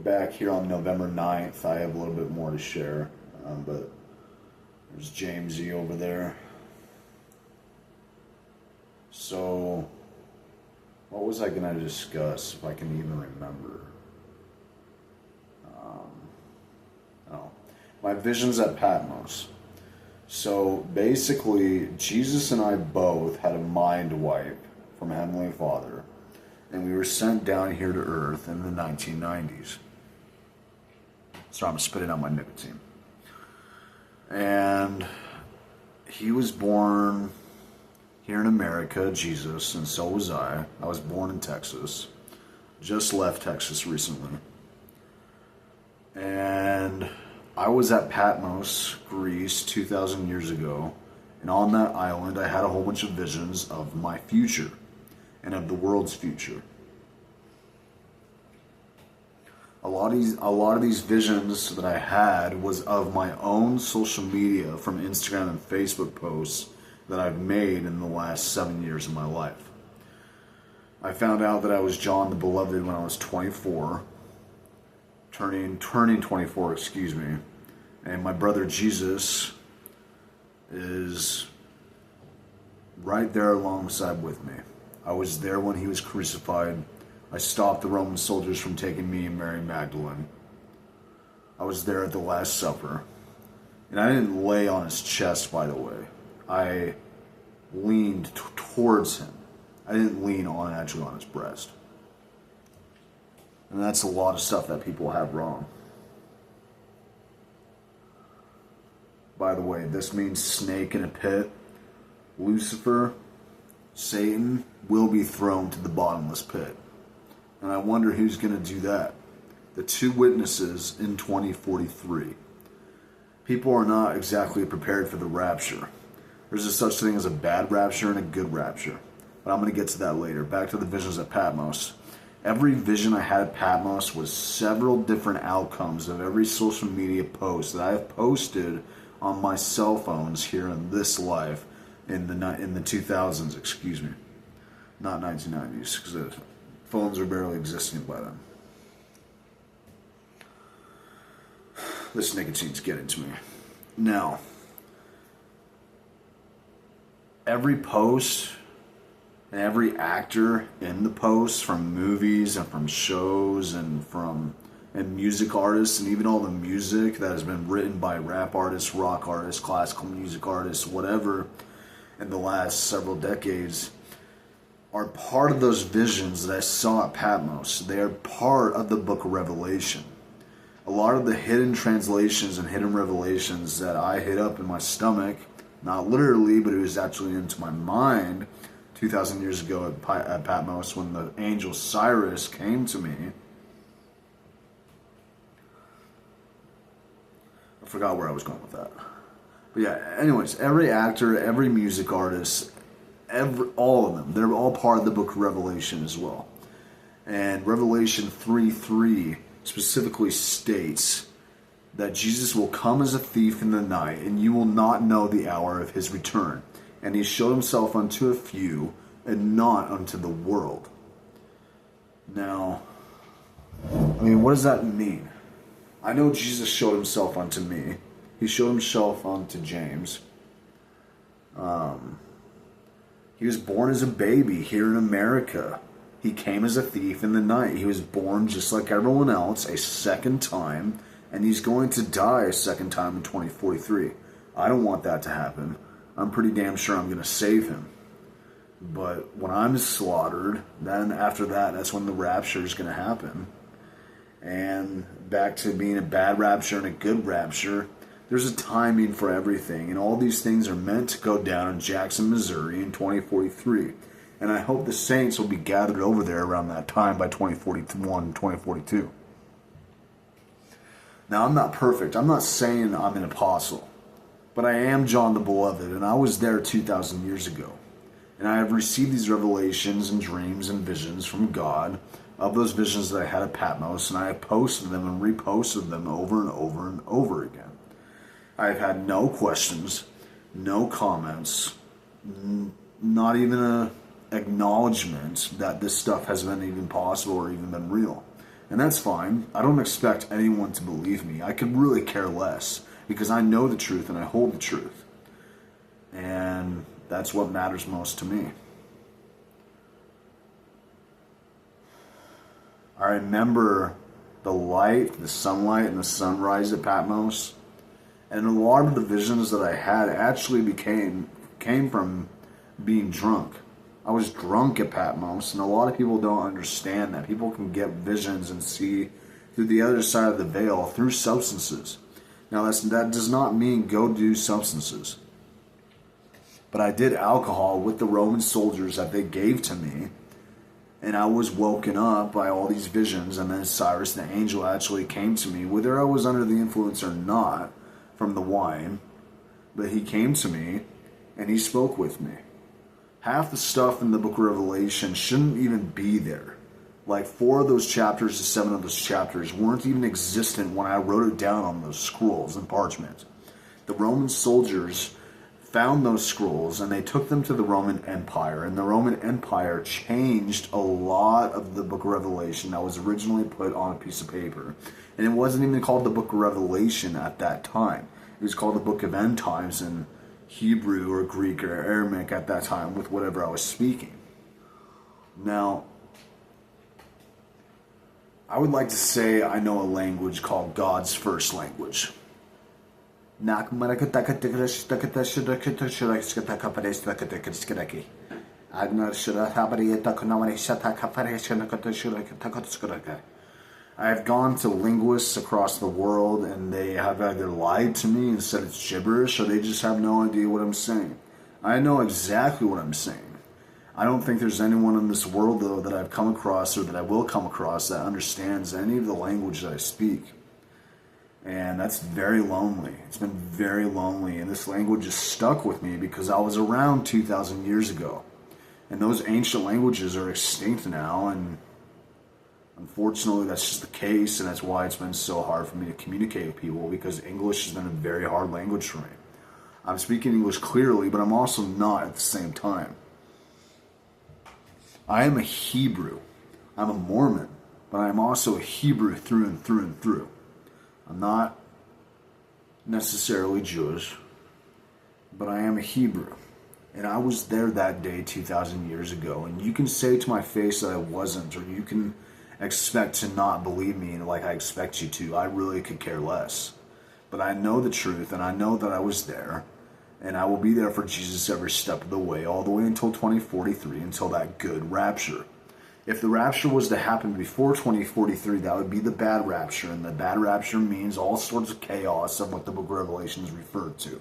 back here on November 9th. I have a little bit more to share, but there's Jamesy over there. So, what was I going to discuss, if I can even remember? My visions at Patmos. So, basically, Jesus and I both had a mind wipe from Heavenly Father, and we were sent down here to Earth in the 1990s. Sorry, I'm spitting out my nicotine. And he was born here in America, Jesus, and so was I. I was born in Texas. Just left Texas recently. And I was at Patmos, Greece, 2,000 years ago. And on that island, I had a whole bunch of visions of my future and of the world's future. A lot of these visions that I had was of my own social media from Instagram and Facebook posts that I've made in the last 7 years of my life. I found out that I was John the Beloved when I was 24, turning 24, excuse me, and my brother Jesus is right there alongside with me. I was there when he was crucified. I stopped the Roman soldiers from taking me and Mary Magdalene. I was there at the Last Supper. And I didn't lay on his chest, by the way. I leaned towards him. I didn't lean actually on his breast. And that's a lot of stuff that people have wrong. By the way, this means snake in a pit. Lucifer, Satan, will be thrown to the bottomless pit. And I wonder who's going to do that. The two witnesses in 2043. People are not exactly prepared for the rapture. There's a such thing as a bad rapture and a good rapture. But I'm going to get to that later. Back to the visions at Patmos. Every vision I had at Patmos was several different outcomes of every social media post that I have posted on my cell phones here in this life in the 2000s, excuse me. Not 1990s, because the phones were barely existing by then. This nicotine's getting to me. Now, every post and every actor in the post, from movies and from shows and music artists, and even all the music that has been written by rap artists, rock artists, classical music artists, whatever, in the last several decades, are part of those visions that I saw at Patmos. They are part of the book of Revelation. A lot of the hidden translations and hidden revelations that I hid up in my stomach, not literally, but it was actually into my mind 2,000 years ago at Patmos when the angel Cyrus came to me. I forgot where I was going with that. But yeah, anyways, every actor, every music artist, all of them, they're all part of the book of Revelation as well. And Revelation 3:3 specifically states that Jesus will come as a thief in the night, and you will not know the hour of his return. And he showed himself unto a few, and not unto the world. Now, I mean, what does that mean? I know Jesus showed himself unto me. He showed himself unto James. He was born as a baby here in America. He came as a thief in the night. He was born just like everyone else a second time, and he's going to die a second time in 2043. I don't want that to happen. I'm pretty damn sure I'm going to save him. But when I'm slaughtered, then after that, that's when the rapture is going to happen. And back to being a bad rapture and a good rapture, there's a timing for everything, and all these things are meant to go down in Jackson, Missouri in 2043. And I hope the saints will be gathered over there around that time by 2041, 2042. Now, I'm not perfect. I'm not saying I'm an apostle. But I am John the Beloved, and I was there 2,000 years ago. And I have received these revelations and dreams and visions from God of those visions that I had at Patmos, and I have posted them and reposted them over and over and over again. I have had no questions, no comments, not even a acknowledgement that this stuff has been even possible or even been real. And that's fine. I don't expect anyone to believe me. I could really care less because I know the truth and I hold the truth. And that's what matters most to me. I remember the light, the sunlight, and the sunrise at Patmos. And a lot of the visions that I had actually came from being drunk. I was drunk at Patmos, and a lot of people don't understand that. People can get visions and see through the other side of the veil through substances. Now, that does not mean go do substances. But I did alcohol with the Roman soldiers that they gave to me, and I was woken up by all these visions, and then Cyrus the angel actually came to me, whether I was under the influence or not from the wine, but he came to me, and he spoke with me. Half the stuff in the book of Revelation shouldn't even be there. Like 4 of those chapters to 7 of those chapters weren't even existent when I wrote it down on those scrolls and parchment. The Roman soldiers found those scrolls and they took them to the Roman Empire, and the Roman Empire changed a lot of the book of Revelation that was originally put on a piece of paper. And it wasn't even called the book of Revelation at that time. It was called the book of End Times in Hebrew or Greek or Aramaic at that time with whatever I was speaking. Now, I would like to say I know a language called God's first language. I have gone to linguists across the world, and they have either lied to me and said it's gibberish, or they just have no idea what I'm saying. I know exactly what I'm saying. I don't think there's anyone in this world, though, that I've come across or that I will come across that understands any of the language that I speak. And that's very lonely. It's been very lonely. And this language is stuck with me because I was around 2,000 years ago. And those ancient languages are extinct now. And unfortunately, that's just the case. And that's why it's been so hard for me to communicate with people, because English has been a very hard language for me. I'm speaking English clearly, but I'm also not at the same time. I am a Hebrew. I'm a Mormon. But I'm also a Hebrew through and through and through. I'm not necessarily Jewish, but I am a Hebrew. And I was there that day 2,000 years ago. And you can say to my face that I wasn't, or you can expect to not believe me like I expect you to. I really could care less. But I know the truth, and I know that I was there. And I will be there for Jesus every step of the way, all the way until 2043, until that good rapture. If the rapture was to happen before 2043, that would be the bad rapture. And the bad rapture means all sorts of chaos of what the book of Revelation is referred to.